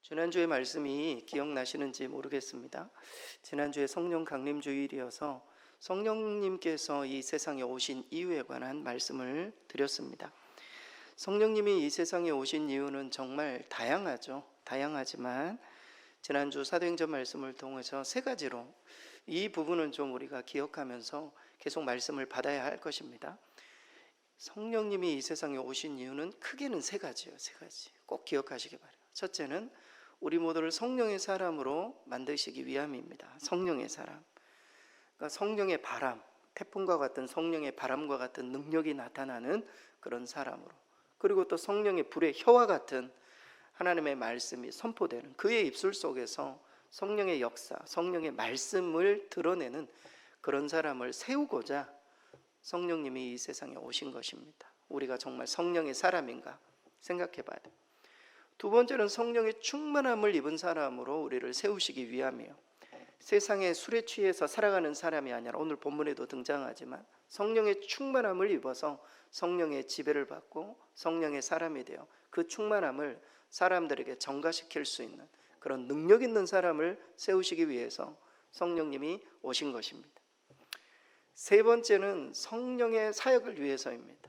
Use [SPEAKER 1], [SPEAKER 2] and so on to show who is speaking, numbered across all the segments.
[SPEAKER 1] 지난주의 말씀이 기억나시는지 모르겠습니다. 지난주에 성령 강림 주일이어서 성령님께서 이 세상에 오신 이유에 관한 말씀을 드렸습니다. 성령님이 이 세상에 오신 이유는 정말 다양하죠. 다양하지만 지난주 사도행전 말씀을 통해서 세 가지로 이 부분은 좀 우리가 기억하면서 계속 말씀을 받아야 할 것입니다. 성령님이 이 세상에 오신 이유는 크게는 세 가지예요. 세 가지 꼭 기억하시기 바라요. 첫째는 우리 모두를 성령의 사람으로 만드시기 위함입니다. 성령의 사람, 그러니까 성령의 바람, 태풍과 같은 성령의 바람과 같은 능력이 나타나는 그런 사람으로, 그리고 또 성령의 불의 혀와 같은 하나님의 말씀이 선포되는 그의 입술 속에서 성령의 역사, 성령의 말씀을 드러내는 그런 사람을 세우고자 성령님이 이 세상에 오신 것입니다. 우리가 정말 성령의 사람인가 생각해 봐야 돼요. 두 번째는 성령의 충만함을 입은 사람으로 우리를 세우시기 위함이에요. 세상에 술에 취해서 살아가는 사람이 아니라 오늘 본문에도 등장하지만 성령의 충만함을 입어서 성령의 지배를 받고 성령의 사람이 되어 그 충만함을 사람들에게 전가시킬 수 있는 그런 능력 있는 사람을 세우시기 위해서 성령님이 오신 것입니다. 세 번째는 성령의 사역을 위해서입니다.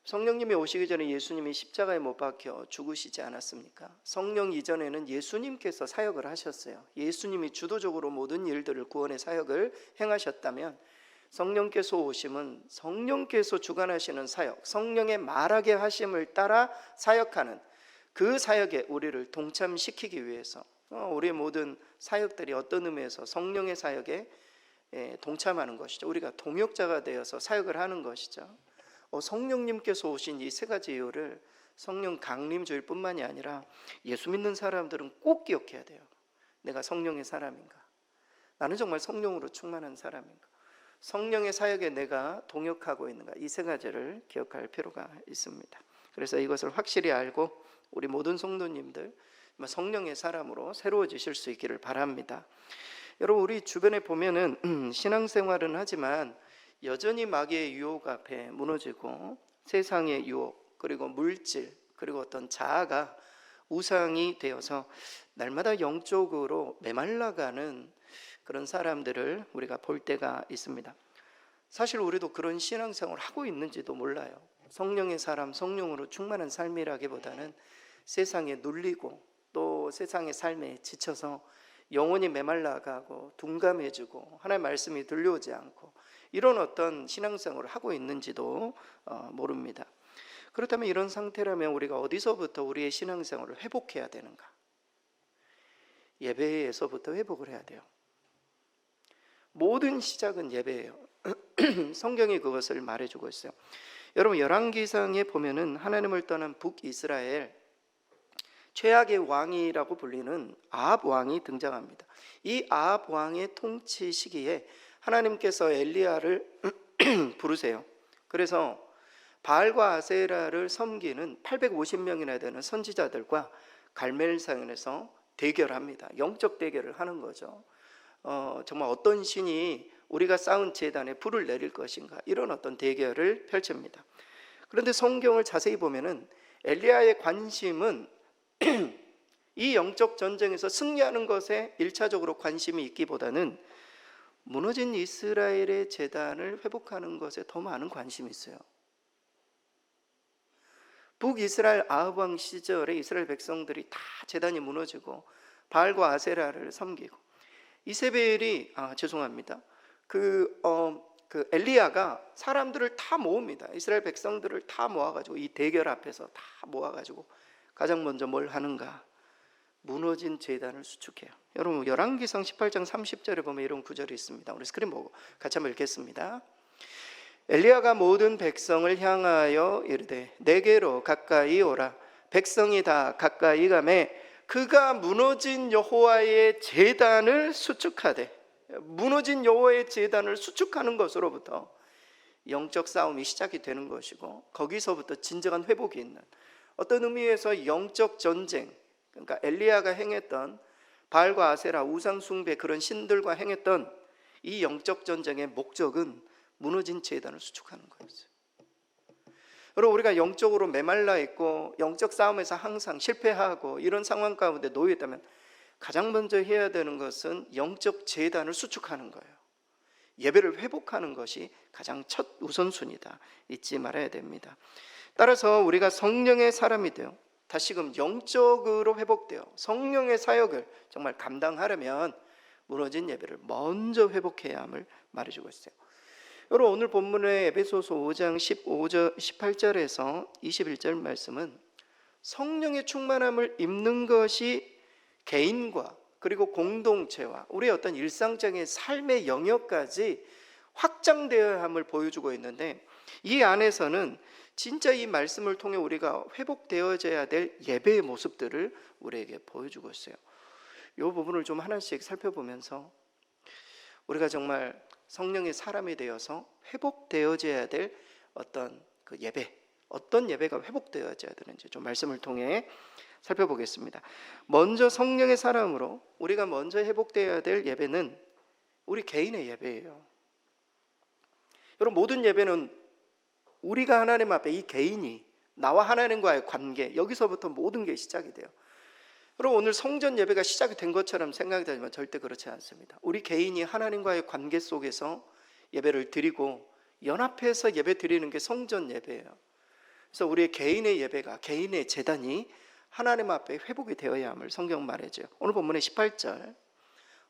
[SPEAKER 1] 성령님이 오시기 전에 예수님이 십자가에 못 박혀 죽으시지 않았습니까? 성령 이전에는 예수님께서 사역을 하셨어요. 예수님이 주도적으로 모든 일들을 구원의 사역을 행하셨다면 성령께서 오심은 성령께서 주관하시는 사역, 성령의 말하게 하심을 따라 사역하는 그 사역에 우리를 동참시키기 위해서 우리의 모든 사역들이 어떤 의미에서 성령의 사역에 동참하는 것이죠. 우리가 동역자가 되어서 사역을 하는 것이죠. 성령님께서 오신 이 세 가지 이유를 성령 강림주일 뿐만이 아니라 예수 믿는 사람들은 꼭 기억해야 돼요. 내가 성령의 사람인가? 나는 정말 성령으로 충만한 사람인가? 성령의 사역에 내가 동역하고 있는가? 이 세 가지를 기억할 필요가 있습니다. 그래서 이것을 확실히 알고 우리 모든 성도님들 성령의 사람으로 새로워지실 수 있기를 바랍니다. 여러분, 우리 주변에 보면은 신앙생활은 하지만 여전히 마귀의 유혹 앞에 무너지고 세상의 유혹, 그리고 물질, 그리고 어떤 자아가 우상이 되어서 날마다 영적으로 메말라가는 그런 사람들을 우리가 볼 때가 있습니다. 사실 우리도 그런 신앙생활을 하고 있는지도 몰라요. 성령의 사람, 성령으로 충만한 삶이라기보다는 세상에 눌리고 또 세상의 삶에 지쳐서 영혼이 메말라가고 둔감해지고 하나님의 말씀이 들려오지 않고 이런 어떤 신앙생활을 하고 있는지도 모릅니다. 그렇다면 이런 상태라면 우리가 어디서부터 우리의 신앙생활을 회복해야 되는가? 예배에서부터 회복을 해야 돼요. 모든 시작은 예배예요. 성경이 그것을 말해주고 있어요. 여러분, 열왕기상에 보면은 하나님을 떠난 북이스라엘 최악의 왕이라고 불리는 아합 왕이 등장합니다. 이 아합 왕의 통치 시기에 하나님께서 엘리야를 부르세요. 그래서 바알과 아세라를 섬기는 850명이나 되는 선지자들과 갈멜산에서 대결합니다. 영적 대결을 하는 거죠. 정말 어떤 신이 우리가 쌓은 제단에 불을 내릴 것인가, 이런 어떤 대결을 펼칩니다. 그런데 성경을 자세히 보면은 엘리야의 관심은 이 영적 전쟁에서 승리하는 것에 1차적으로 관심이 있기보다는 무너진 이스라엘의 제단을 회복하는 것에 더 많은 관심이 있어요. 북이스라엘 아합 왕 시절에 이스라엘 백성들이 다 제단이 무너지고 바알과 아세라를 섬기고 이세벨이 엘리야가 사람들을 다 모읍니다. 이스라엘 백성들을 다 모아가지고 이 대결 앞에서 다 모아가지고 가장 먼저 뭘 하는가? 무너진 제단을 수축해요. 여러분, 열왕기상 18장 30절에 보면 이런 구절이 있습니다. 우리 스크린 보고 같이 한번 읽겠습니다. 엘리야가 모든 백성을 향하여 이르되 내게로 가까이 오라. 백성이 다 가까이 가매 그가 무너진 여호와의 제단을 수축하되, 무너진 여호와의 제단을 수축하는 것으로부터 영적 싸움이 시작이 되는 것이고 거기서부터 진정한 회복이 있는 어떤 의미에서 영적 전쟁, 그러니까 엘리야가 행했던 바알과 아세라 우상 숭배 그런 신들과 행했던 이 영적 전쟁의 목적은 무너진 제단을 수축하는 거였어요. 그리고 우리가 영적으로 메말라 있고 영적 싸움에서 항상 실패하고 이런 상황 가운데 놓여 있다면 가장 먼저 해야 되는 것은 영적 재단을 수축하는 거예요. 예배를 회복하는 것이 가장 첫 우선순위다. 잊지 말아야 됩니다. 따라서 우리가 성령의 사람이 되어 다시금 영적으로 회복되어 성령의 사역을 정말 감당하려면 무너진 예배를 먼저 회복해야 함을 말해주고 있어요. 여러분, 오늘 본문의 에베소서 5장 18절에서 21절 말씀은 성령의 충만함을 입는 것이 개인과 그리고 공동체와 우리의 어떤 일상적인 삶의 영역까지 확장되어야 함을 보여주고 있는데, 이 안에서는 진짜 이 말씀을 통해 우리가 회복되어져야 될 예배의 모습들을 우리에게 보여주고 있어요. 이 부분을 좀 하나씩 살펴보면서 우리가 정말 성령의 사람이 되어서 회복되어져야 될 어떤 그 예배, 어떤 예배가 회복되어져야 되는지 좀 말씀을 통해 살펴보겠습니다. 먼저 성령의 사람으로 우리가 먼저 회복되어야 될 예배는 우리 개인의 예배예요. 여러분, 모든 예배는 우리가 하나님 앞에 이 개인이 나와 하나님과의 관계, 여기서부터 모든 게 시작이 돼요. 여러분, 오늘 성전 예배가 시작이 된 것처럼 생각이 되지만 절대 그렇지 않습니다. 우리 개인이 하나님과의 관계 속에서 예배를 드리고 연합해서 예배 드리는 게 성전 예배예요. 그래서 우리의 개인의 예배가, 개인의 제단이 하나님 앞에 회복이 되어야 함을 성경 말해줘요. 오늘 본문의 18절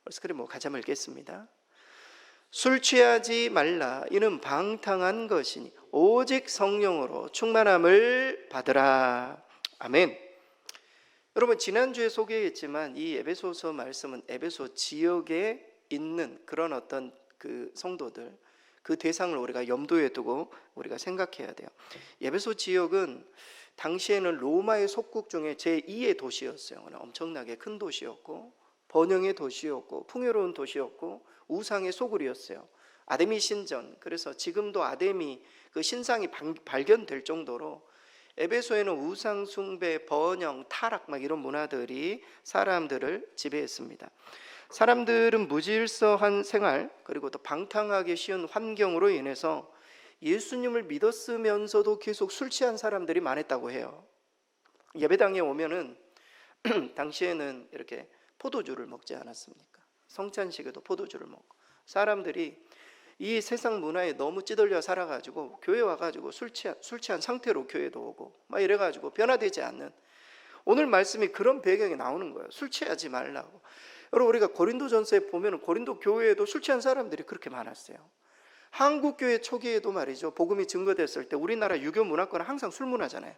[SPEAKER 1] 스크린 같이 한번 읽겠습니다. 술 취하지 말라, 이는 방탕한 것이니 오직 성령으로 충만함을 받으라. 아멘. 여러분, 지난주에 소개했지만 이 에베소서 말씀은 에베소 지역에 있는 그런 어떤 그 성도들, 그 대상을 우리가 염두에 두고 우리가 생각해야 돼요. 에베소 지역은 당시에는 로마의 속국 중에 제2의 도시였어요. 엄청나게 큰 도시였고 번영의 도시였고 풍요로운 도시였고 우상의 소굴이었어요. 아데미 신전, 그래서 지금도 아데미 그 신상이 발견될 정도로 에베소에는 우상 숭배, 번영, 타락 막 이런 문화들이 사람들을 지배했습니다. 사람들은 무질서한 생활 그리고 또 방탕하기 쉬운 환경으로 인해서 예수님을 믿었으면서도 계속 술 취한 사람들이 많았다고 해요. 예배당에 오면은 당시에는 이렇게 포도주를 먹지 않았습니까? 성찬식에도 포도주를 먹고 사람들이 이 세상 문화에 너무 찌들려 살아가지고 교회 와가지고 술 취한 상태로 교회도 오고 막 이래가지고 변화되지 않는, 오늘 말씀이 그런 배경이 나오는 거예요. 술 취하지 말라고. 여러분, 우리가 고린도전서에 보면 고린도 교회에도 술 취한 사람들이 그렇게 많았어요. 한국 교회 초기에도 말이죠, 복음이 증거됐을 때 우리나라 유교 문화권은 항상 술 문화잖아요.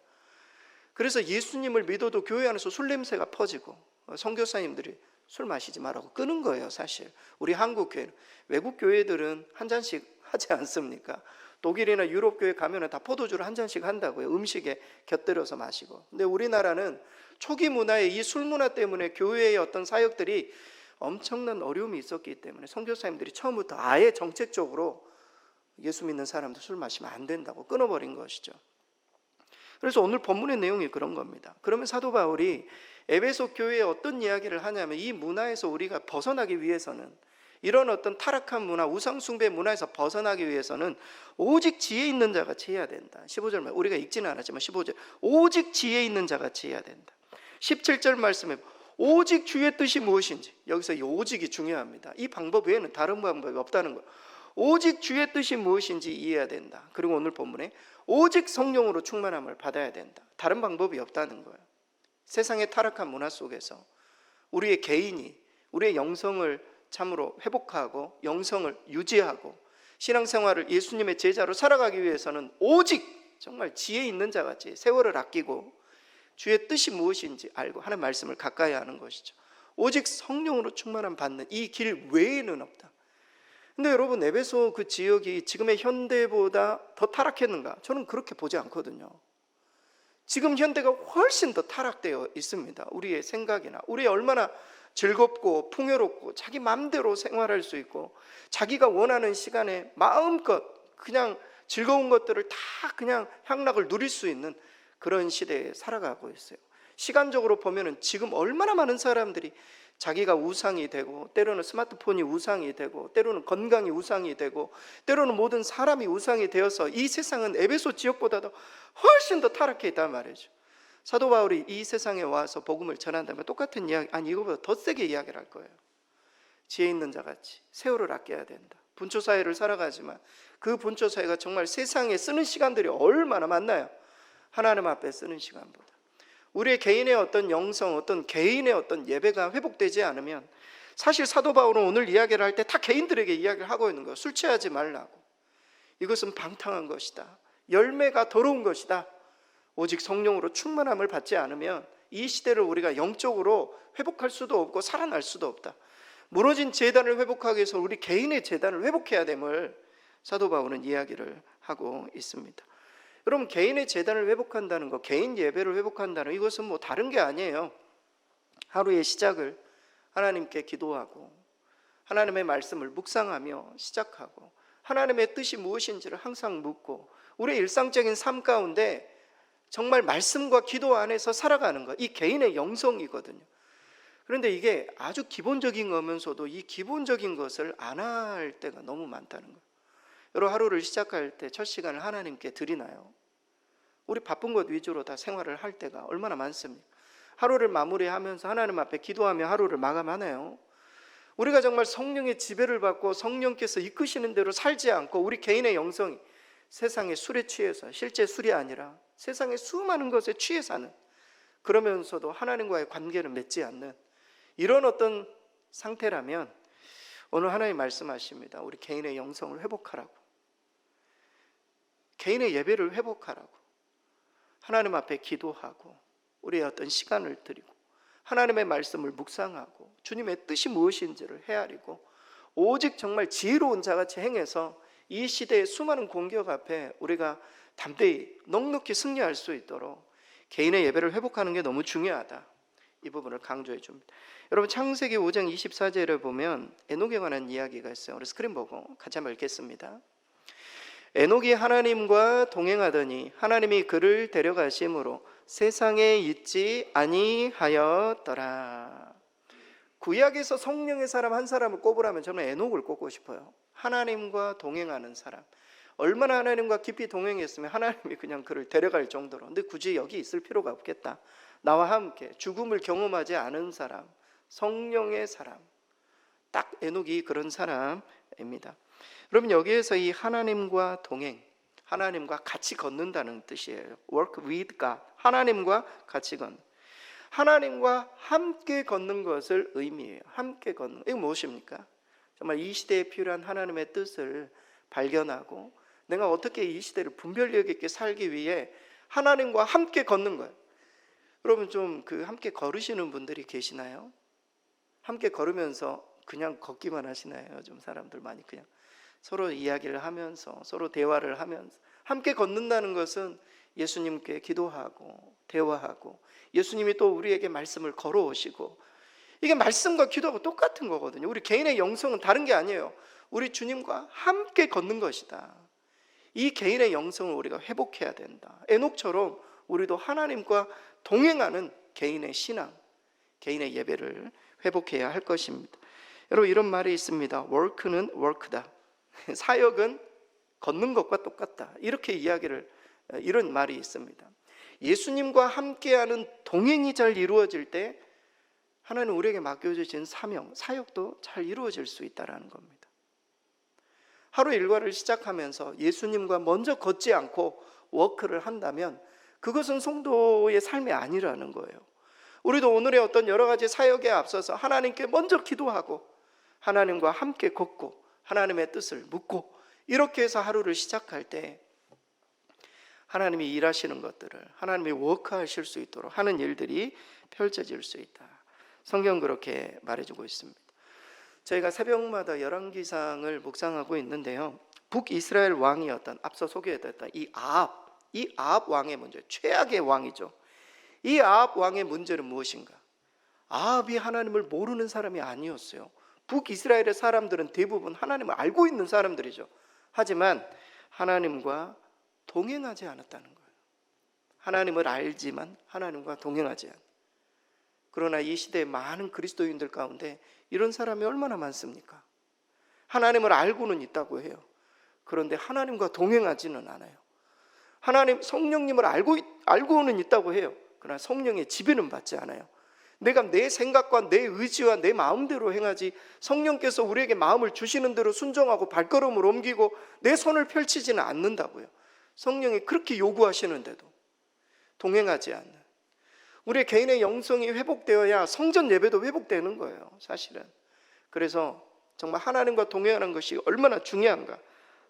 [SPEAKER 1] 그래서 예수님을 믿어도 교회 안에서 술 냄새가 퍼지고 선교사님들이 술 마시지 말라고 끄는 거예요. 사실 우리 한국 교회는, 외국 교회들은 한 잔씩 하지 않습니까? 독일이나 유럽 교회 가면 다 포도주를 한 잔씩 한다고요. 음식에 곁들여서 마시고. 근데 우리나라는 초기 문화의 이 술 문화 때문에 교회의 어떤 사역들이 엄청난 어려움이 있었기 때문에 선교사님들이 처음부터 아예 정책적으로 예수 믿는 사람들 술 마시면 안 된다고 끊어버린 것이죠. 그래서 오늘 본문의 내용이 그런 겁니다. 그러면 사도 바울이 에베소 교회에 어떤 이야기를 하냐면, 이 문화에서 우리가 벗어나기 위해서는, 이런 어떤 타락한 문화, 우상숭배 문화에서 벗어나기 위해서는 오직 지혜 있는 자같이 해야 된다. 15절 말 우리가 읽지는 않았지만 15절 오직 지혜 있는 자같이 해야 된다. 17절 말씀에 오직 주의 뜻이 무엇인지, 여기서 이 오직이 중요합니다. 이 방법 외에는 다른 방법이 없다는 거예요. 오직 주의 뜻이 무엇인지 이해해야 된다. 그리고 오늘 본문에 오직 성령으로 충만함을 받아야 된다. 다른 방법이 없다는 거예요. 세상의 타락한 문화 속에서 우리의 개인이 우리의 영성을 참으로 회복하고 영성을 유지하고 신앙생활을 예수님의 제자로 살아가기 위해서는 오직 정말 지혜 있는 자같이 세월을 아끼고 주의 뜻이 무엇인지 알고 하는 말씀을 가까이 하는 것이죠. 오직 성령으로 충만함 받는 이 길 외에는 없다. 근데 여러분, 에베소 그 지역이 지금의 현대보다 더 타락했는가? 저는 그렇게 보지 않거든요. 지금 현대가 훨씬 더 타락되어 있습니다. 우리의 생각이나 우리 얼마나 즐겁고 풍요롭고 자기 마음대로 생활할 수 있고 자기가 원하는 시간에 마음껏 그냥 즐거운 것들을 다 그냥 향락을 누릴 수 있는 그런 시대에 살아가고 있어요. 시간적으로 보면은 지금 얼마나 많은 사람들이 자기가 우상이 되고, 때로는 스마트폰이 우상이 되고, 때로는 건강이 우상이 되고, 때로는 모든 사람이 우상이 되어서 이 세상은 에베소 지역보다도 훨씬 더 타락해 있단 말이죠. 사도 바울이 이 세상에 와서 복음을 전한다면 똑같은 이야기, 아니 이거보다 더 세게 이야기를 할 거예요. 지혜 있는 자같이 세월을 아껴야 된다. 분초사회를 살아가지만 그 분초사회가 정말 세상에 쓰는 시간들이 얼마나 많나요? 하나님 앞에 쓰는 시간보다. 우리의 개인의 어떤 영성, 어떤 개인의 어떤 예배가 회복되지 않으면, 사실 사도 바울은 오늘 이야기를 할 때 다 개인들에게 이야기를 하고 있는 거예요. 술 취하지 말라고. 이것은 방탕한 것이다. 열매가 더러운 것이다. 오직 성령으로 충만함을 받지 않으면 이 시대를 우리가 영적으로 회복할 수도 없고 살아날 수도 없다. 무너진 제단을 회복하기 위해서 우리 개인의 제단을 회복해야 됨을 사도 바울은 이야기를 하고 있습니다. 여러분, 개인의 제단을 회복한다는 것, 개인 예배를 회복한다는 이것은 뭐 다른 게 아니에요. 하루의 시작을 하나님께 기도하고 하나님의 말씀을 묵상하며 시작하고 하나님의 뜻이 무엇인지를 항상 묻고 우리의 일상적인 삶 가운데 정말 말씀과 기도 안에서 살아가는 것, 이 개인의 영성이거든요. 그런데 이게 아주 기본적인 거면서도 이 기본적인 것을 안 할 때가 너무 많다는 거예요. 여러분, 하루를 시작할 때 첫 시간을 하나님께 드리나요? 우리 바쁜 것 위주로 다 생활을 할 때가 얼마나 많습니까? 하루를 마무리하면서 하나님 앞에 기도하며 하루를 마감하나요? 우리가 정말 성령의 지배를 받고 성령께서 이끄시는 대로 살지 않고 우리 개인의 영성이 세상의 술에 취해서, 실제 술이 아니라 세상의 수많은 것에 취해 사는, 그러면서도 하나님과의 관계를 맺지 않는 이런 어떤 상태라면 오늘 하나님 말씀하십니다. 우리 개인의 영성을 회복하라고, 개인의 예배를 회복하라고, 하나님 앞에 기도하고 우리의 어떤 시간을 드리고 하나님의 말씀을 묵상하고 주님의 뜻이 무엇인지를 헤아리고 오직 정말 지혜로운 자같이 행해서 이 시대의 수많은 공격 앞에 우리가 담대히 넉넉히 승리할 수 있도록 개인의 예배를 회복하는 게 너무 중요하다. 이 부분을 강조해 줍니다. 여러분, 창세기 5장 24절에 보면 에녹에 관한 이야기가 있어요. 우리 스크린 보고 같이 한번 읽겠습니다. 에녹이 하나님과 동행하더니 하나님이 그를 데려가심으로 세상에 있지 아니하였더라. 구약에서 성령의 사람 한 사람을 꼽으라면 저는 에녹을 꼽고 싶어요. 하나님과 동행하는 사람. 얼마나 하나님과 깊이 동행했으면 하나님이 그냥 그를 데려갈 정도로. 근데 굳이 여기 있을 필요가 없겠다. 나와 함께 죽음을 경험하지 않은 사람, 성령의 사람, 딱 에녹이 그런 사람입니다. 그러면 여기에서 이 하나님과 동행, 하나님과 같이 걷는다는 뜻이에요. Work with God, 하나님과 같이 걷는, 하나님과 함께 걷는 것을 의미해요. 함께 걷는, 이거 무엇입니까? 정말 이 시대에 필요한 하나님의 뜻을 발견하고 내가 어떻게 이 시대를 분별력 있게 살기 위해 하나님과 함께 걷는 거예요. 여러분, 좀 그 함께 걸으시는 분들이 계시나요? 함께 걸으면서 그냥 걷기만 하시나요? 요즘 사람들 많이 그냥 서로 이야기를 하면서 서로 대화를 하면서. 함께 걷는다는 것은 예수님께 기도하고 대화하고 예수님이 또 우리에게 말씀을 걸어오시고, 이게 말씀과 기도하고 똑같은 거거든요. 우리 개인의 영성은 다른 게 아니에요. 우리 주님과 함께 걷는 것이다. 이 개인의 영성을 우리가 회복해야 된다. 에녹처럼 우리도 하나님과 동행하는 개인의 신앙, 개인의 예배를 회복해야 할 것입니다. 여러분, 이런 말이 있습니다. work는 work다. 사역은 걷는 것과 똑같다. 이렇게 이런 말이 있습니다. 예수님과 함께하는 동행이 잘 이루어질 때 하나님 우리에게 맡겨주신 사명, 사역도 잘 이루어질 수 있다는 겁니다. 하루 일과를 시작하면서 예수님과 먼저 걷지 않고 워크를 한다면 그것은 성도의 삶이 아니라는 거예요. 우리도 오늘의 어떤 여러 가지 사역에 앞서서 하나님께 먼저 기도하고 하나님과 함께 걷고 하나님의 뜻을 묻고 이렇게 해서 하루를 시작할 때 하나님이 일하시는 것들을, 하나님이 워크하실 수 있도록 하는 일들이 펼쳐질 수 있다. 성경 그렇게 말해주고 있습니다. 저희가 새벽마다 열왕기상을 묵상하고 있는데요, 북이스라엘 왕이었던, 앞서 소개했던 이 아합 왕의 문제, 최악의 왕이죠. 이 아합 왕의 문제는 무엇인가? 아합이 하나님을 모르는 사람이 아니었어요. 북이스라엘의 사람들은 대부분 하나님을 알고 있는 사람들이죠. 하지만 하나님과 동행하지 않았다는 거예요. 하나님을 알지만 하나님과 동행하지 않는. 그러나 이 시대의 많은 그리스도인들 가운데 이런 사람이 얼마나 많습니까? 하나님을 알고는 있다고 해요. 그런데 하나님과 동행하지는 않아요. 하나님 성령님을 알고는 있다고 해요. 그러나 성령의 지배는 받지 않아요. 내가 내 생각과 내 의지와 내 마음대로 행하지, 성령께서 우리에게 마음을 주시는 대로 순종하고 발걸음을 옮기고 내 손을 펼치지는 않는다고요. 성령이 그렇게 요구하시는데도 동행하지 않는, 우리의 개인의 영성이 회복되어야 성전 예배도 회복되는 거예요, 사실은. 그래서 정말 하나님과 동행하는 것이 얼마나 중요한가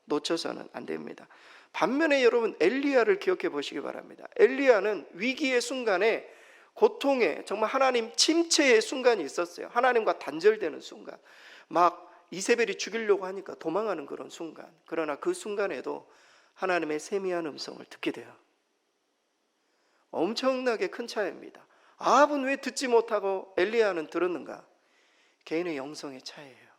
[SPEAKER 1] 놓쳐서는 안 됩니다. 반면에 여러분, 엘리야를 기억해 보시기 바랍니다. 엘리야는 위기의 순간에, 고통에, 정말 하나님 침체의 순간이 있었어요. 하나님과 단절되는 순간, 막 이세벨이 죽이려고 하니까 도망하는 그런 순간. 그러나 그 순간에도 하나님의 세미한 음성을 듣게 돼요. 엄청나게 큰 차이입니다. 아합은 왜 듣지 못하고 엘리야는 들었는가? 개인의 영성의 차이예요.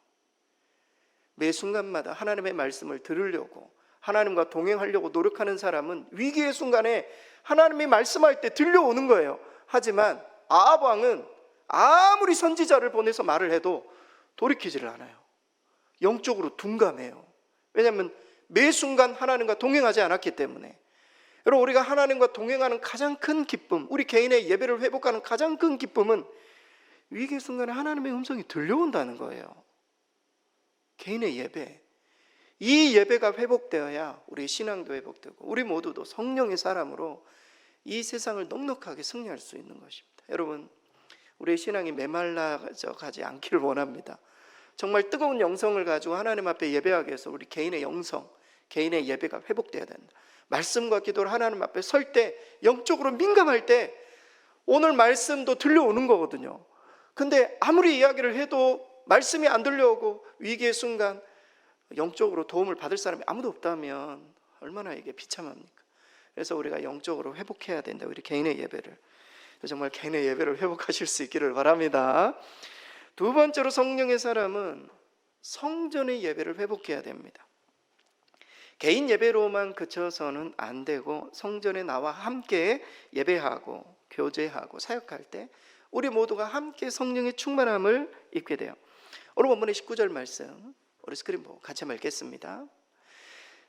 [SPEAKER 1] 매 순간마다 하나님의 말씀을 들으려고, 하나님과 동행하려고 노력하는 사람은 위기의 순간에 하나님이 말씀할 때 들려오는 거예요. 하지만 아합 왕은 아무리 선지자를 보내서 말을 해도 돌이키지를 않아요. 영적으로 둔감해요. 왜냐하면 매 순간 하나님과 동행하지 않았기 때문에. 여러분, 우리가 하나님과 동행하는 가장 큰 기쁨, 우리 개인의 예배를 회복하는 가장 큰 기쁨은 위기의 순간에 하나님의 음성이 들려온다는 거예요. 개인의 예배, 이 예배가 회복되어야 우리 신앙도 회복되고 우리 모두도 성령의 사람으로 이 세상을 넉넉하게 승리할 수 있는 것입니다. 여러분, 우리의 신앙이 메말라져 가지 않기를 원합니다. 정말 뜨거운 영성을 가지고 하나님 앞에 예배하기 위해서 우리 개인의 영성, 개인의 예배가 회복되어야 된다. 말씀과 기도를 하나님 앞에 설 때, 영적으로 민감할 때 오늘 말씀도 들려오는 거거든요. 근데 아무리 이야기를 해도 말씀이 안 들려오고 위기의 순간 영적으로 도움을 받을 사람이 아무도 없다면 얼마나 이게 비참합니까? 그래서 우리가 영적으로 회복해야 된다. 우리 개인의 예배를, 정말 개인의 예배를 회복하실 수 있기를 바랍니다. 두 번째로, 성령의 사람은 성전의 예배를 회복해야 됩니다. 개인 예배로만 그쳐서는 안 되고 성전에 나와 함께 예배하고 교제하고 사역할 때 우리 모두가 함께 성령의 충만함을 입게 돼요. 오늘 본문의 19절 말씀 우리 스크린 보고 같이 한번 읽겠습니다.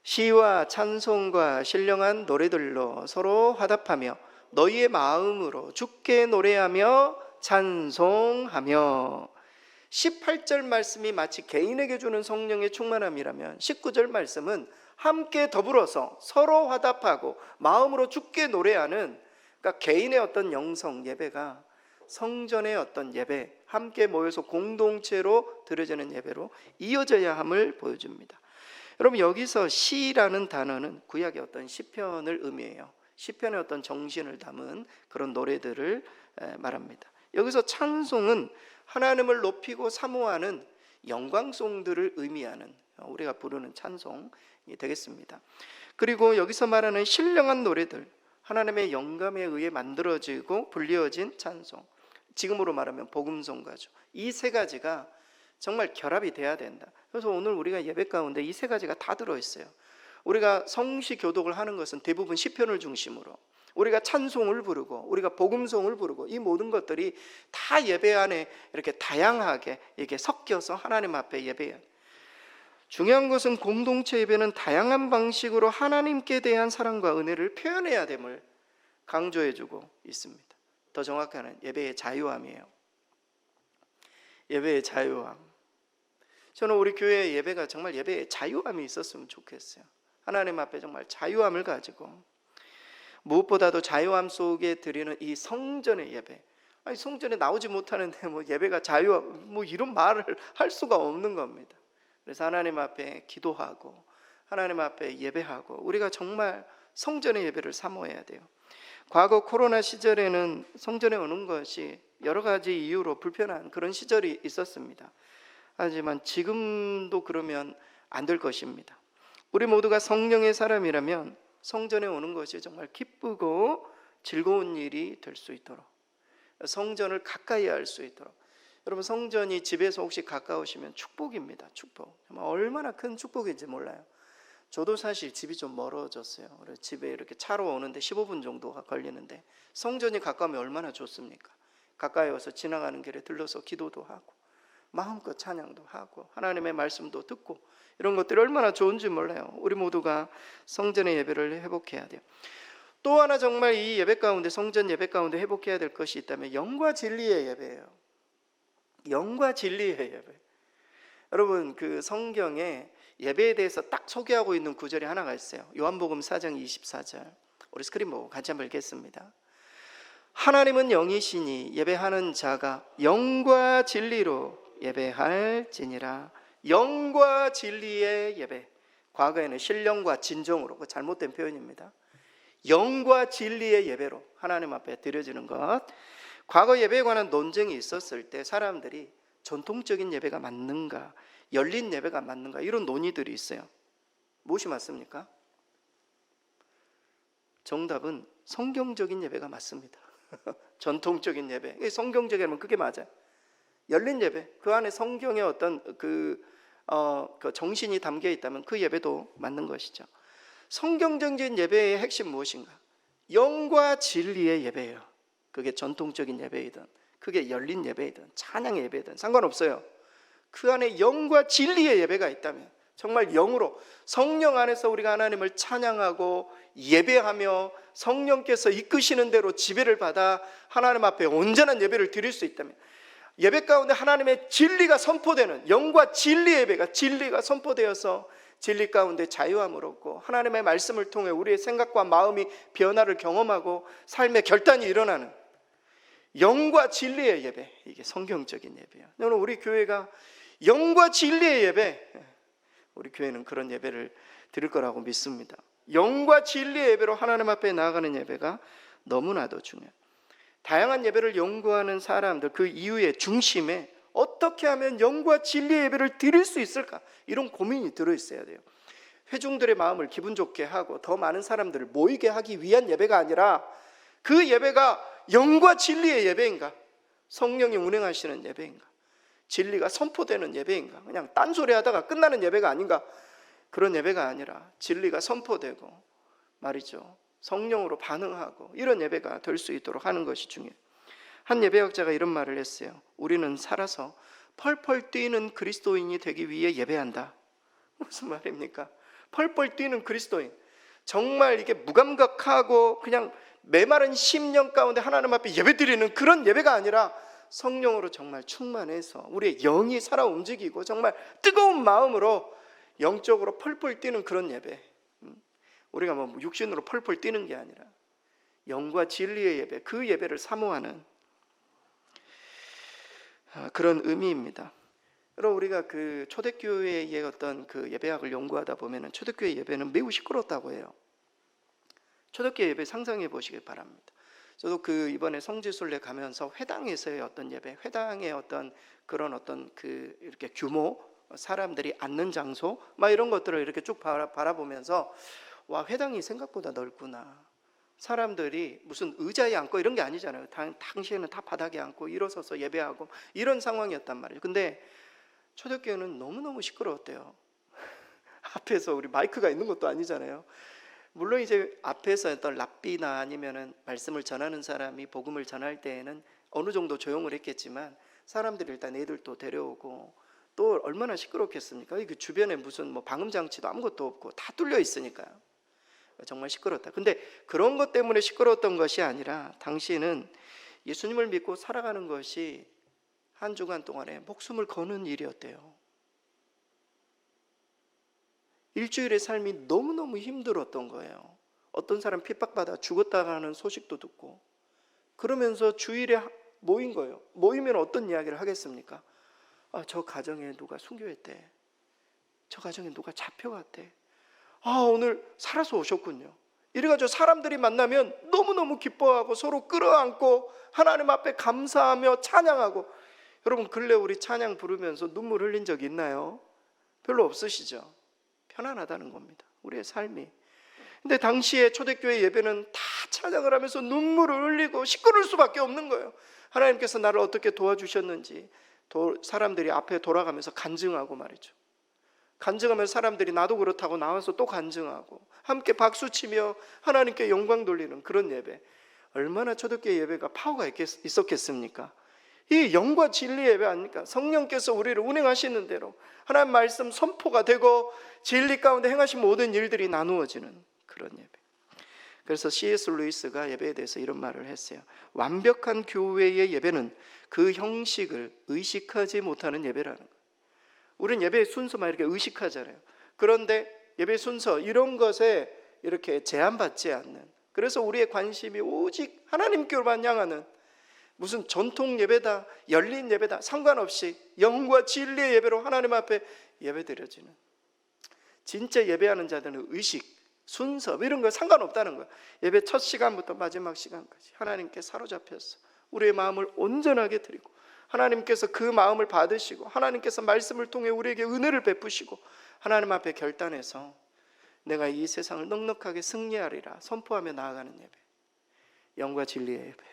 [SPEAKER 1] 시와 찬송과 신령한 노래들로 서로 화답하며 너희의 마음으로 주께 노래하며 찬송하며. 18절 말씀이 마치 개인에게 주는 성령의 충만함이라면 19절 말씀은 함께 더불어서 서로 화답하고 마음으로 주께 노래하는, 그러니까 개인의 어떤 영성 예배가 성전의 어떤 예배, 함께 모여서 공동체로 드려지는 예배로 이어져야 함을 보여줍니다. 여러분, 여기서 시라는 단어는 구약의 어떤 시편을 의미해요. 시편의 어떤 정신을 담은 그런 노래들을 말합니다. 여기서 찬송은 하나님을 높이고 사모하는 영광송들을 의미하는, 우리가 부르는 찬송이 되겠습니다. 그리고 여기서 말하는 신령한 노래들, 하나님의 영감에 의해 만들어지고 불리어진 찬송, 지금으로 말하면 복음송가죠. 이 세 가지가 정말 결합이 돼야 된다. 그래서 오늘 우리가 예배 가운데 이 세 가지가 다 들어있어요. 우리가 성시 교독을 하는 것은 대부분 시편을 중심으로, 우리가 찬송을 부르고 우리가 복음송을 부르고, 이 모든 것들이 다 예배 안에 이렇게 다양하게 이렇게 섞여서 하나님 앞에 예배해요. 중요한 것은 공동체 예배는 다양한 방식으로 하나님께 대한 사랑과 은혜를 표현해야 됨을 강조해주고 있습니다. 더 정확하게는 예배의 자유함이에요. 예배의 자유함. 저는 우리 교회의 예배가 정말 예배의 자유함이 있었으면 좋겠어요. 하나님 앞에 정말 자유함을 가지고, 무엇보다도 자유함 속에 드리는 이 성전의 예배. 아니, 성전에 나오지 못하는데 뭐 예배가 자유함, 뭐 이런 말을 할 수가 없는 겁니다. 그래서 하나님 앞에 기도하고 하나님 앞에 예배하고 우리가 정말 성전의 예배를 사모해야 돼요. 과거 코로나 시절에는 성전에 오는 것이 여러 가지 이유로 불편한 그런 시절이 있었습니다. 하지만 지금도 그러면 안 될 것입니다. 우리 모두가 성령의 사람이라면 성전에 오는 것이 정말 기쁘고 즐거운 일이 될 수 있도록, 성전을 가까이 할 수 있도록. 여러분, 성전이 집에서 혹시 가까우시면 축복입니다. 축복. 정말 얼마나 큰 축복인지 몰라요. 저도 사실 집이 좀 멀어졌어요. 그래서 집에 이렇게 차로 오는데 15분 정도가 걸리는데 성전이 가까우면 얼마나 좋습니까? 가까이 와서 지나가는 길에 들러서 기도도 하고 마음껏 찬양도 하고 하나님의 말씀도 듣고 이런 것들이 얼마나 좋은지 몰라요. 우리 모두가 성전의 예배를 회복해야 돼요. 또 하나 정말 이 예배 가운데, 성전 예배 가운데 회복해야 될 것이 있다면 영과 진리의 예배예요. 영과 진리의 예배. 여러분, 그 성경에 예배에 대해서 딱 소개하고 있는 구절이 하나가 있어요. 요한복음 4장 24절. 우리 스크린 보고 같이 한번 읽겠습니다. 하나님은 영이시니 예배하는 자가 영과 진리로 예배할지니라. 영과 진리의 예배. 과거에는 신령과 진정으로, 그 잘못된 표현입니다. 영과 진리의 예배로 하나님 앞에 드려지는 것. 과거 예배에 관한 논쟁이 있었을 때 사람들이 전통적인 예배가 맞는가, 열린 예배가 맞는가, 이런 논의들이 있어요. 무엇이 맞습니까? 정답은 성경적인 예배가 맞습니다. 전통적인 예배, 성경적이면 그게 맞아요. 열린 예배, 그 안에 성경의 어떤 그 정신이 담겨 있다면 그 예배도 맞는 것이죠. 성경적인 예배의 핵심 무엇인가? 영과 진리의 예배예요. 그게 전통적인 예배이든 그게 열린 예배이든 찬양의 예배이든 상관없어요. 그 안에 영과 진리의 예배가 있다면, 정말 영으로 성령 안에서 우리가 하나님을 찬양하고 예배하며 성령께서 이끄시는 대로 지배를 받아 하나님 앞에 온전한 예배를 드릴 수 있다면, 예배 가운데 하나님의 진리가 선포되는 영과 진리의 예배가, 진리가 선포되어서 진리 가운데 자유함을 얻고 하나님의 말씀을 통해 우리의 생각과 마음이 변화를 경험하고 삶의 결단이 일어나는 영과 진리의 예배, 이게 성경적인 예배예요. 오늘 우리 교회가 영과 진리의 예배, 우리 교회는 그런 예배를 드릴 거라고 믿습니다. 영과 진리의 예배로 하나님 앞에 나아가는 예배가 너무나도 중요해요. 다양한 예배를 연구하는 사람들, 그 이유의 중심에 어떻게 하면 영과 진리의 예배를 드릴 수 있을까, 이런 고민이 들어있어야 돼요. 회중들의 마음을 기분 좋게 하고 더 많은 사람들을 모이게 하기 위한 예배가 아니라, 그 예배가 영과 진리의 예배인가, 성령이 운행하시는 예배인가, 진리가 선포되는 예배인가, 그냥 딴소리 하다가 끝나는 예배가 아닌가, 그런 예배가 아니라 진리가 선포되고 말이죠, 성령으로 반응하고 이런 예배가 될 수 있도록 하는 것이 중요해요. 한 예배학자가 이런 말을 했어요. 우리는 살아서 펄펄 뛰는 그리스도인이 되기 위해 예배한다. 무슨 말입니까? 펄펄 뛰는 그리스도인, 정말 이게 무감각하고 그냥 메마른 심령 가운데 하나님 앞에 예배드리는 그런 예배가 아니라, 성령으로 정말 충만해서 우리의 영이 살아 움직이고 정말 뜨거운 마음으로 영적으로 펄펄 뛰는 그런 예배. 우리가 뭐 육신으로 펄펄 뛰는 게 아니라 영과 진리의 예배, 그 예배를 사모하는 그런 의미입니다. 여러분, 우리가 그 초대교회의 어떤 그 예배학을 연구하다 보면은 초대교회 예배는 매우 시끄럽다고 해요. 초대교회 예배 상상해 보시길 바랍니다. 저도 그 이번에 성지순례 가면서 회당에서의 어떤 예배, 회당의 어떤 그런 어떤 그 이렇게 규모, 사람들이 앉는 장소, 막 이런 것들을 이렇게 쭉 바라보면서, 와, 회당이 생각보다 넓구나. 사람들이 무슨 의자에 앉고 이런 게 아니잖아요. 당시에는 다 바닥에 앉고 일어서서 예배하고 이런 상황이었단 말이에요. 근데 초대교회는 너무너무 시끄러웠대요. 앞에서 우리 마이크가 있는 것도 아니잖아요. 물론 이제 앞에서 어떤 랍비나 아니면은 말씀을 전하는 사람이 복음을 전할 때에는 어느 정도 조용을 했겠지만, 사람들이 일단 애들도 데려오고 또 얼마나 시끄럽겠습니까? 그 주변에 무슨 뭐 방음 장치도 아무것도 없고 다 뚫려 있으니까요. 정말 시끄럽다. 근데 그런 것 때문에 시끄러웠던 것이 아니라, 당시에는 예수님을 믿고 살아가는 것이 한 주간 동안에 목숨을 거는 일이었대요. 일주일의 삶이 너무너무 힘들었던 거예요. 어떤 사람 핍박받아 죽었다는 소식도 듣고, 그러면서 주일에 모인 거예요. 모이면 어떤 이야기를 하겠습니까? 저 가정에 누가 순교했대, 저 가정에 누가 잡혀갔대, 오늘 살아서 오셨군요. 이래가지고 사람들이 만나면 너무너무 기뻐하고 서로 끌어안고 하나님 앞에 감사하며 찬양하고. 여러분, 근래 우리 찬양 부르면서 눈물 흘린 적 있나요? 별로 없으시죠? 편안하다는 겁니다, 우리의 삶이. 근데 당시에 초대교회 예배는 다 찬양을 하면서 눈물을 흘리고 시끄러울 수밖에 없는 거예요. 하나님께서 나를 어떻게 도와주셨는지 사람들이 앞에 돌아가면서 간증하고 말이죠. 간증하면 사람들이 나도 그렇다고 나와서 또 간증하고 함께 박수치며 하나님께 영광 돌리는 그런 예배. 얼마나 초대교회 예배가 파워가 있었겠습니까? 이 영과 진리 예배 아닙니까? 성령께서 우리를 운행하시는 대로 하나님 말씀 선포가 되고 진리 가운데 행하신 모든 일들이 나누어지는 그런 예배. 그래서 C.S. 루이스가 예배에 대해서 이런 말을 했어요. 완벽한 교회의 예배는 그 형식을 의식하지 못하는 예배라는 거예요. 우리는 예배의 순서만 이렇게 의식하잖아요. 그런데 예배 순서 이런 것에 이렇게 제한받지 않는, 그래서 우리의 관심이 오직 하나님께로만 향하는, 무슨 전통 예배다, 열린 예배다 상관없이 영과 진리의 예배로 하나님 앞에 예배드려지는, 진짜 예배하는 자들은 의식, 순서 이런 거 상관없다는 거예요. 예배 첫 시간부터 마지막 시간까지 하나님께 사로잡혀서 우리의 마음을 온전하게 드리고, 하나님께서 그 마음을 받으시고, 하나님께서 말씀을 통해 우리에게 은혜를 베푸시고, 하나님 앞에 결단해서 내가 이 세상을 넉넉하게 승리하리라 선포하며 나아가는 예배, 영과 진리의 예배.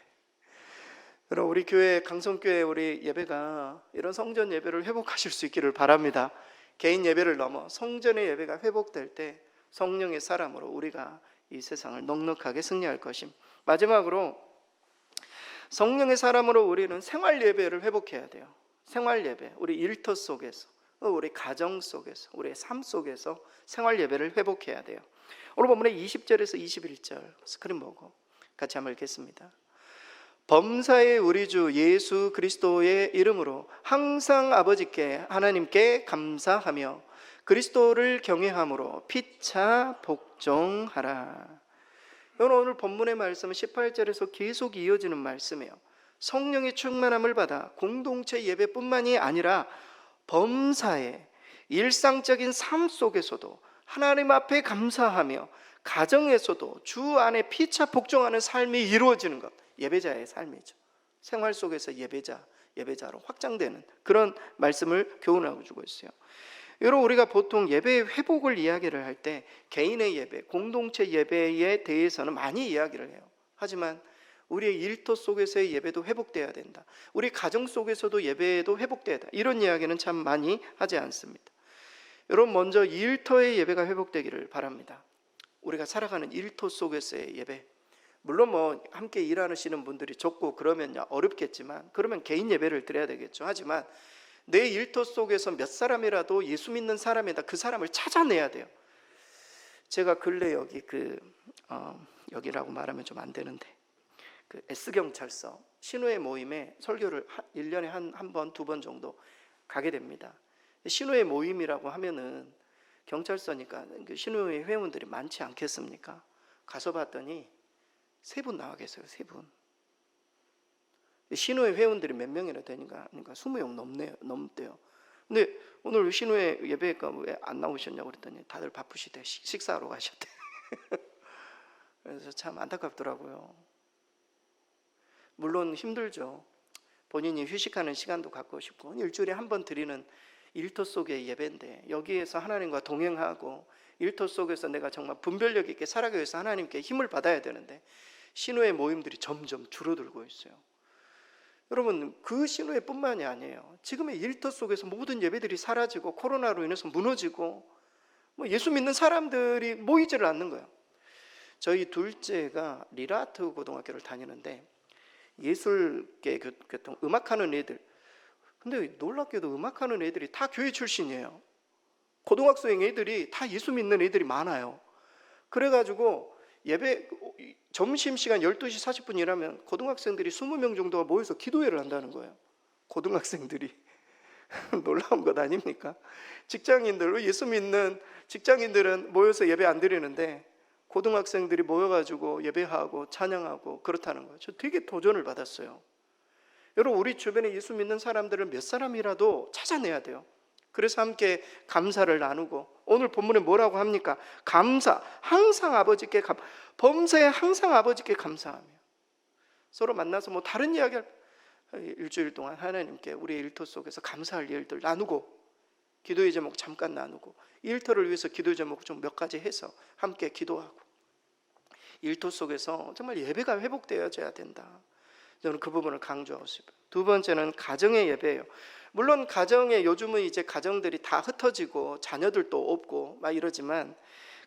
[SPEAKER 1] 여러분, 우리 교회, 강성교회 우리 예배가 이런 성전 예배를 회복하실 수 있기를 바랍니다. 개인 예배를 넘어 성전의 예배가 회복될 때 성령의 사람으로 우리가 이 세상을 넉넉하게 승리할 것임. 마지막으로 성령의 사람으로 우리는 생활 예배를 회복해야 돼요. 생활 예배, 우리 일터 속에서, 우리 가정 속에서, 우리의 삶 속에서 생활 예배를 회복해야 돼요. 오늘 본문의 20절에서 21절 스크린 보고 같이 한번 읽겠습니다. 범사의 우리 주 예수 그리스도의 이름으로 항상 아버지께 하나님께 감사하며 그리스도를 경외함으로 피차 복종하라. 오늘 본문의 말씀은 18절에서 계속 이어지는 말씀이에요. 성령의 충만함을 받아 공동체 예배뿐만이 아니라 범사의 일상적인 삶 속에서도 하나님 앞에 감사하며 가정에서도 주 안에 피차 복종하는 삶이 이루어지는 것, 예배자의 삶이죠. 생활 속에서 예배자로 확장되는 그런 말씀을 교훈하고 주고 있어요. 여러분, 우리가 보통 예배의 회복을 이야기를 할 때 개인의 예배, 공동체 예배에 대해서는 많이 이야기를 해요. 하지만 우리의 일터 속에서의 예배도 회복돼야 된다, 우리 가정 속에서도 예배도 회복돼야 된다, 이런 이야기는 참 많이 하지 않습니다. 여러분, 먼저 일터의 예배가 회복되기를 바랍니다. 우리가 살아가는 일터 속에서의 예배, 물론 함께 일하시는 분들이 적고 그러면 어렵겠지만, 그러면 개인 예배를 드려야 되겠죠. 하지만 내 일터 속에서 몇 사람이라도 예수 믿는 사람이다, 그 사람을 찾아내야 돼요. 제가 근래 여기 여기라고 말하면 좀 안 되는데, 그 S경찰서 신우회 모임에 설교를 1년에 한 번, 두 번 정도 가게 됩니다. 신우회 모임이라고 하면은 경찰서니까 그 신우회 회원들이 많지 않겠습니까? 가서 봤더니 3분 나와 계세요. 3분. 신우회 회원들이 몇 명이나 되니까, 그러니까 20명 넘대요. 근데 오늘 신우회 예배가 왜 안 나오셨냐고 그랬더니 다들 바쁘시대, 식사하러 가셨대. 그래서 참 안타깝더라고요. 물론 힘들죠. 본인이 휴식하는 시간도 갖고 싶고, 일주일에 한 번 드리는 일터 속의 예배인데, 여기에서 하나님과 동행하고 일터 속에서 내가 정말 분별력 있게 살아가기 위해서 하나님께 힘을 받아야 되는데, 신우회 모임들이 점점 줄어들고 있어요. 여러분, 그 신우회뿐만이 아니에요. 지금의 일터 속에서 모든 예배들이 사라지고 코로나로 인해서 무너지고 예수 믿는 사람들이 모이지를 않는 거예요. 저희 둘째가 리라트 고등학교를 다니는데 예술계 교통 음악하는 애들, 근데 놀랍게도 음악하는 애들이 다 교회 출신이에요. 고등학생 애들이 다 예수 믿는 애들이 많아요. 그래가지고 예배 점심시간 12시 40분이라면 고등학생들이 20명 정도가 모여서 기도회를 한다는 거예요. 고등학생들이. 놀라운 것 아닙니까? 직장인들, 예수 믿는 직장인들은 모여서 예배 안 드리는데 고등학생들이 모여가지고 예배하고 찬양하고 그렇다는 거예요. 저 되게 도전을 받았어요. 여러분, 우리 주변에 예수 믿는 사람들을 몇 사람이라도 찾아내야 돼요. 그래서 함께 감사를 나누고, 오늘 본문에 뭐라고 합니까? 감사, 항상 아버지께 범사에 항상 아버지께 감사하며, 서로 만나서 다른 이야기할, 일주일 동안 하나님께 우리의 일터 속에서 감사할 일들 나누고, 기도의 제목 잠깐 나누고, 일터를 위해서 기도의 제목 좀 몇 가지 해서 함께 기도하고, 일터 속에서 정말 예배가 회복되어져야 된다. 저는 그 부분을 강조하고 싶어요. 두 번째는 가정의 예배예요. 물론 가정에 요즘은 이제 가정들이 다 흩어지고 자녀들도 없고 막 이러지만,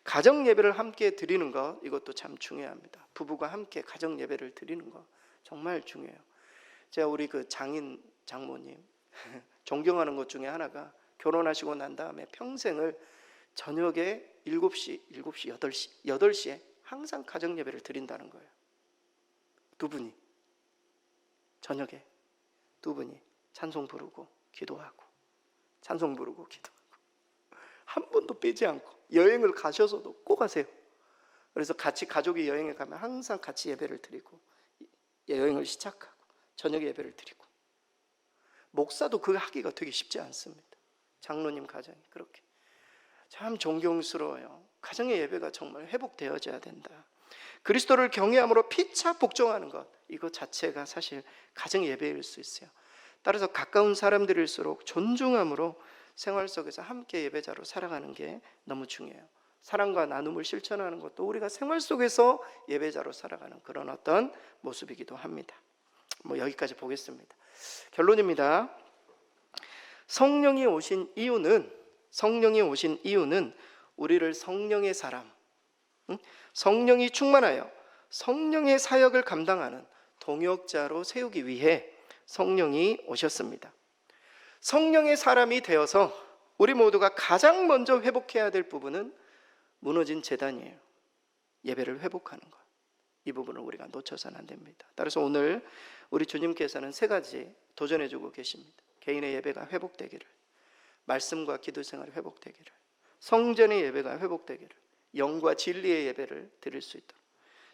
[SPEAKER 1] 가정 예배를 함께 드리는 것, 이것도 참 중요합니다. 부부가 함께 가정 예배를 드리는 것 정말 중요해요. 제가 우리 그 장인 장모님 존경하는 것 중에 하나가 결혼하시고 난 다음에 평생을 저녁에 8시에 항상 가정 예배를 드린다는 거예요. 두 분이 저녁에 두 분이 찬송 부르고 기도하고 찬송 부르고 기도하고 한 번도 빼지 않고 여행을 가셔서도 꼭 하세요. 그래서 같이 가족이 여행에 가면 항상 같이 예배를 드리고 여행을 시작하고 저녁에 예배를 드리고, 목사도 그거 하기가 되게 쉽지 않습니다. 장로님 가정이 그렇게 참 존경스러워요. 가정의 예배가 정말 회복되어져야 된다. 그리스도를 경외함으로 피차 복종하는 것, 이거 자체가 사실 가정 예배일 수 있어요. 따라서 가까운 사람들일수록 존중함으로 생활 속에서 함께 예배자로 살아가는 게 너무 중요해요. 사랑과 나눔을 실천하는 것도 우리가 생활 속에서 예배자로 살아가는 그런 어떤 모습이기도 합니다. 여기까지 보겠습니다. 결론입니다. 성령이 오신 이유는 우리를 성령의 사람, 성령이 충만하여 성령의 사역을 감당하는 동역자로 세우기 위해 성령이 오셨습니다. 성령의 사람이 되어서 우리 모두가 가장 먼저 회복해야 될 부분은 무너진 제단이에요. 예배를 회복하는 것, 이 부분을 우리가 놓쳐서는 안 됩니다. 따라서 오늘 우리 주님께서는 3가지 도전해주고 계십니다. 개인의 예배가 회복되기를, 말씀과 기도 생활이 회복되기를, 성전의 예배가 회복되기를, 영과 진리의 예배를 드릴 수 있도록,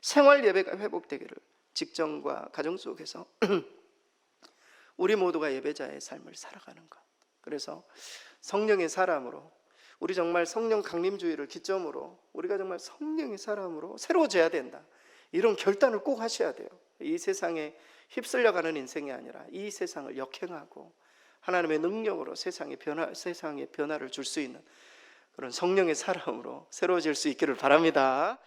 [SPEAKER 1] 생활 예배가 회복되기를, 직장과 가정 속에서 우리 모두가 예배자의 삶을 살아가는 것. 그래서 성령의 사람으로, 우리 정말 성령 강림주의를 기점으로 우리가 정말 성령의 사람으로 새로워져야 된다, 이런 결단을 꼭 하셔야 돼요. 이 세상에 휩쓸려가는 인생이 아니라 이 세상을 역행하고 하나님의 능력으로 세상에 변화를 줄 수 있는 그런 성령의 사람으로 새로워질 수 있기를 바랍니다.